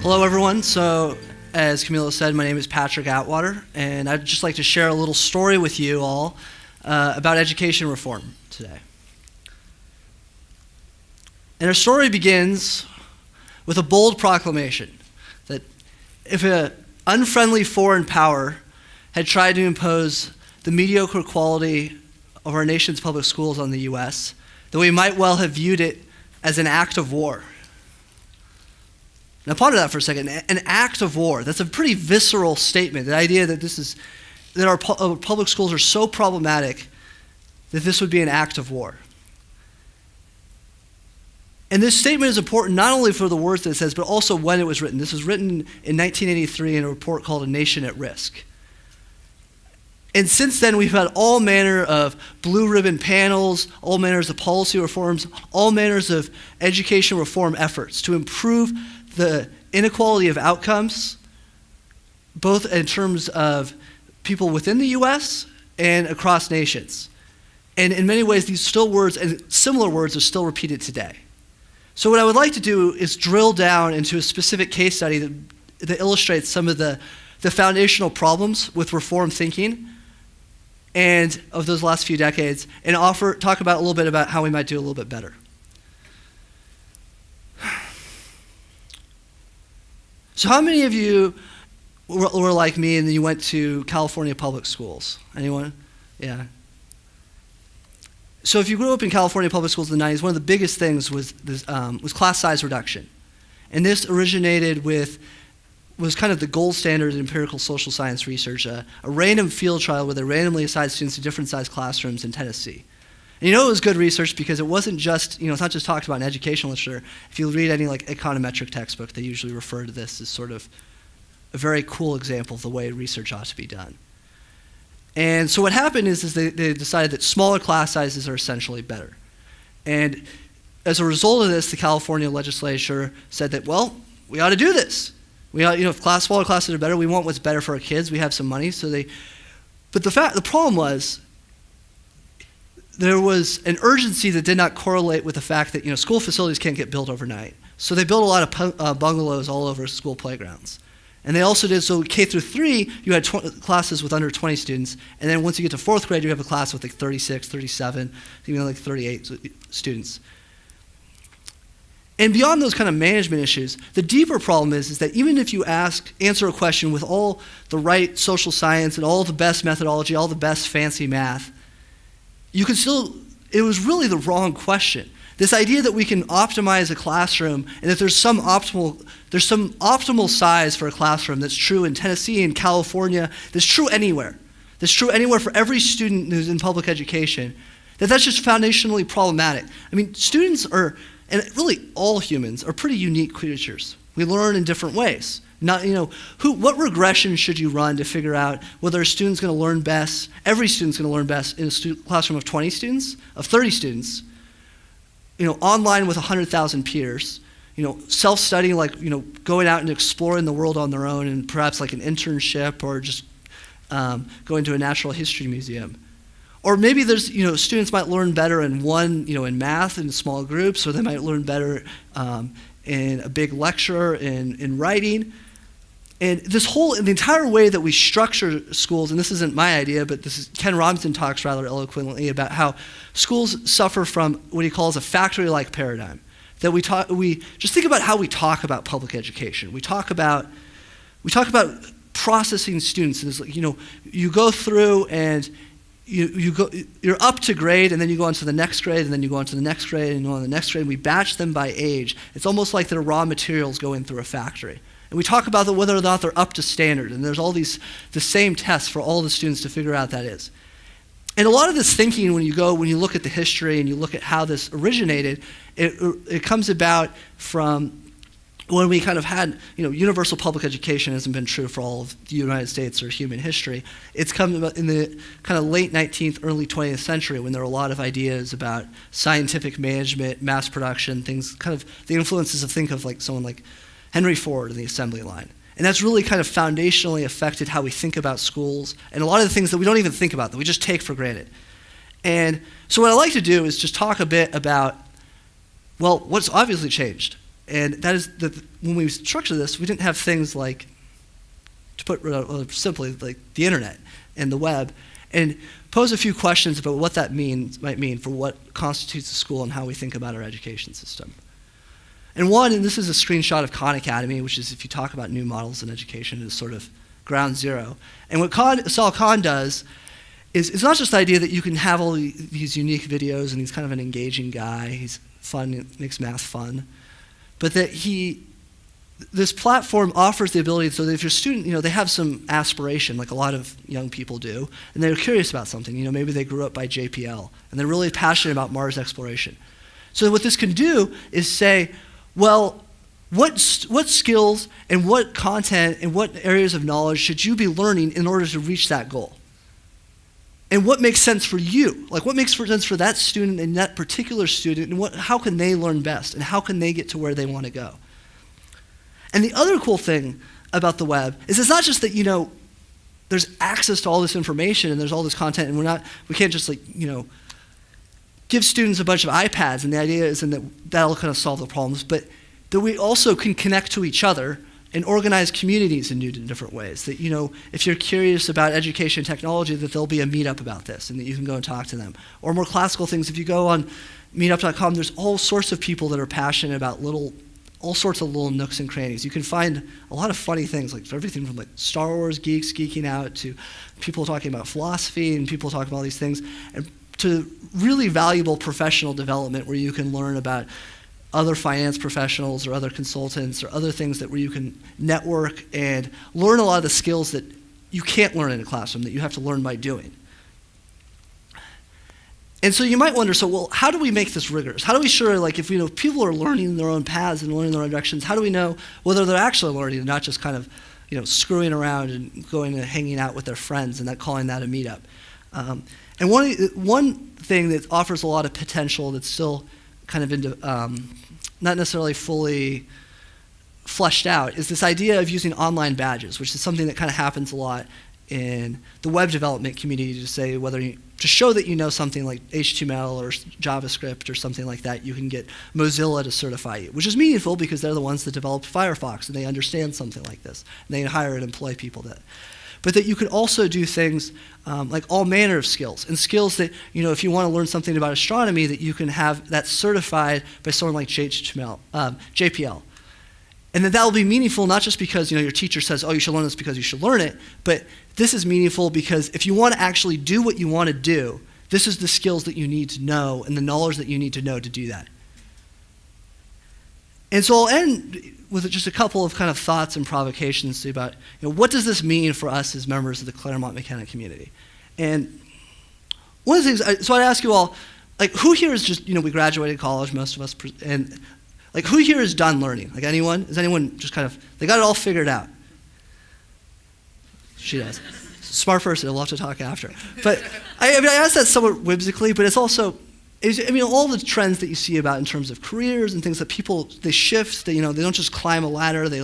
Hello, everyone. So, as Camilo said, my name is Patrick Atwater, and I'd just like to share a little story with you all about education reform today. And our story begins with a bold proclamation that if an unfriendly foreign power had tried to impose the mediocre quality of our nation's public schools on the U.S., that we might well have viewed it as an act of war. Now ponder that for a second. An act of war. That's a pretty visceral statement. The idea that our public schools are so problematic that this would be an act of war. And this statement is important not only for the words that it says, but also when it was written. This was written in 1983 in a report called A Nation at Risk. And since then, we've had all manner of blue ribbon panels, all manners of policy reforms, all manners of education reform efforts to improve the inequality of outcomes, both in terms of people within the U.S. and across nations. And in many ways, these still words and similar words are still repeated today. So what I would like to do is drill down into a specific case study that illustrates some of the foundational problems with reform thinking and of those last few decades, and talk about a little bit about how we might do a little bit better. So how many of you were like me and you went to California public schools? Anyone? Yeah. So if you grew up in California public schools in the 90s, one of the biggest things was class size reduction. And this originated was kind of the gold standard in empirical social science research, a random field trial where they randomly assigned students to different sized classrooms in Tennessee. And it was good research because it wasn't just, it's not just talked about in educational literature. If you read any econometric textbook, they usually refer to this as sort of a very cool example of the way research ought to be done. And so what happened is they decided that smaller class sizes are essentially better. And as a result of this, the California legislature said that, well, we ought to do this. We ought, if smaller classes are better, we want what's better for our kids. We have some money, but the problem was, there was an urgency that did not correlate with the fact that school facilities can't get built overnight. So they built a lot of bungalows all over school playgrounds. And they also did, so K through 3, you had classes with under 20 students, and then once you get to 4th grade, you have a class with 36, 37, even 38 students. And beyond those kind of management issues, the deeper problem is that even if you answer a question with all the right social science and all the best methodology, all the best fancy math, it was really the wrong question. This idea that we can optimize a classroom and that there's some optimal size for a classroom that's true in Tennessee and California, that's true anywhere. That's true anywhere for every student who's in public education, that's just foundationally problematic. I mean, students are, and really all humans, are pretty unique creatures. We learn in different ways. What regression should you run to figure out whether a student's going to learn best, every student's going to learn best in a classroom of 20 students, of 30 students, online with 100,000 peers, self-studying, going out and exploring the world on their own and perhaps like an internship or just going to a natural history museum. Or maybe there's, students might learn better in in math in small groups, or they might learn better in a big lecture, in writing. And the entire way that we structure schools, and this isn't my idea, but Ken Robinson talks rather eloquently about how schools suffer from what he calls a factory-like paradigm. That we just think about how we talk about public education. We talk about processing students, and it's you go through and you're up to grade, and then you go on to the next grade, and then you go on to the next grade, and you go on to the next grade, and we batch them by age. It's almost like they're raw materials going through a factory. And we talk about whether or not they're up to standard, and there's the same tests for all the students to figure out that is. And a lot of this thinking, when you look at the history and you look at how this originated, it comes about from when we kind of had, universal public education hasn't been true for all of the United States or human history. It's come about in the kind of late 19th, early 20th century when there were a lot of ideas about scientific management, mass production, things, kind of the influences of someone like Henry Ford and the assembly line. And that's really kind of foundationally affected how we think about schools and a lot of the things that we don't even think about, that we just take for granted. And so what I like to do is just talk a bit about, what's obviously changed. And that is that when we structured this, we didn't have things like, to put simply, like the internet and the web, and pose a few questions about what that might mean for what constitutes a school and how we think about our education system. And this is a screenshot of Khan Academy, which is, if you talk about new models in education, is sort of ground zero. And what Sal Khan does is it's not just the idea that you can have all these unique videos and he's kind of an engaging guy, he's fun, makes math fun, but that this platform offers the ability, so that if your student, they have some aspiration, like a lot of young people do, and they're curious about something, maybe they grew up by JPL, and they're really passionate about Mars exploration. So what this can do is say, well, what skills and what content and what areas of knowledge should you be learning in order to reach that goal? And what makes sense for you? Like, what makes sense for that student and that particular student, and how can they learn best, and how can they get to where they want to go? And the other cool thing about the web is it's not just that, there's access to all this information and there's all this content, and we can't just give students a bunch of iPads, and the idea isn't that that'll kind of solve the problems, but that we also can connect to each other and organize communities in new and different ways. That, if you're curious about education and technology, that there'll be a meetup about this and that you can go and talk to them. Or more classical things, if you go on meetup.com, there's all sorts of people that are passionate about all sorts of little nooks and crannies. You can find a lot of funny things, like everything from Star Wars geeks geeking out to people talking about philosophy and people talking about all these things, and to really valuable professional development where you can learn about other finance professionals or other consultants or other things where you can network and learn a lot of the skills that you can't learn in a classroom, that you have to learn by doing. And so you might wonder, how do we make this rigorous? How do we ensure, if people are learning their own paths and learning their own directions, how do we know whether they're actually learning and not just kind of, screwing around and going and hanging out with their friends and calling that a meetup? And one thing that offers a lot of potential that's still kind of not necessarily fully fleshed out is this idea of using online badges, which is something that kind of happens a lot in the web development community, to say to show that you know something like HTML or JavaScript or something like that, you can get Mozilla to certify you, which is meaningful because they're the ones that developed Firefox and they understand something like this. And they hire and employ people that. But that you could also do things like all manner of skills, and skills that, if you want to learn something about astronomy, that you can have that certified by someone like JPL. And that will be meaningful not just because your teacher says, oh, you should learn this because you should learn it, but this is meaningful because if you want to actually do what you want to do, this is the skills that you need to know and the knowledge that you need to know to do that. And so I'll end with just a couple of kind of thoughts and provocations about what does this mean for us as members of the Claremont McKenna community. And one of the things, so I'd ask you all, who here is just, we graduated college, most of us, and who here is done learning? Anyone? Is anyone just kind of, they got it all figured out? She does. Smart person, I'll have to talk after. But I ask that somewhat whimsically, but it's also, all the trends that you see about in terms of careers and things that people, they shift, they don't just climb a ladder, they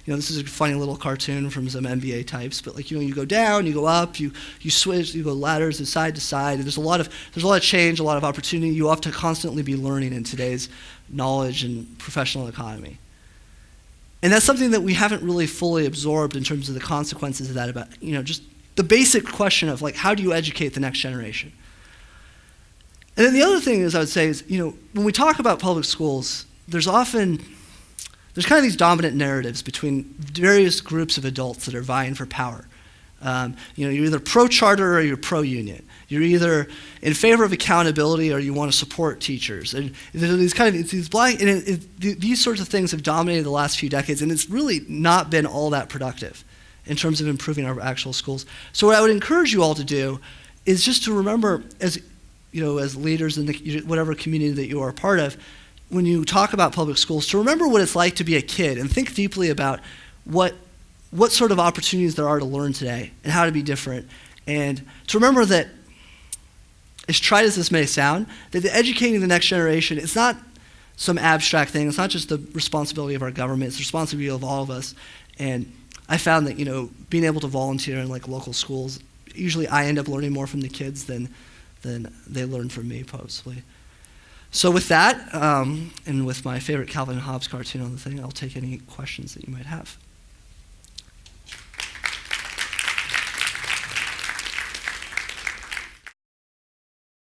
this is a funny little cartoon from some MBA types, but you go down, you go up, you switch, you go ladders side to side, and there's a lot of change, a lot of opportunity. You have to constantly be learning in today's knowledge and professional economy. And that's something that we haven't really fully absorbed in terms of the consequences of that, about, just the basic question of how do you educate the next generation? And then the other thing is, I would say is, when we talk about public schools, there's kind of these dominant narratives between various groups of adults that are vying for power. You're either pro-charter or you're pro-union. You're either in favor of accountability or you want to support teachers. And these these sorts of things have dominated the last few decades, and it's really not been all that productive in terms of improving our actual schools. So what I would encourage you all to do is just to remember, as leaders in whatever community that you are a part of, when you talk about public schools, to remember what it's like to be a kid and think deeply about what sort of opportunities there are to learn today and how to be different. And to remember that, as trite as this may sound, that educating the next generation, it's not some abstract thing. It's not just the responsibility of our government. It's the responsibility of all of us. And I found that, being able to volunteer in local schools, usually I end up learning more from the kids than they learn from me, possibly. So with that, and with my favorite Calvin and Hobbes cartoon on the thing, I'll take any questions that you might have.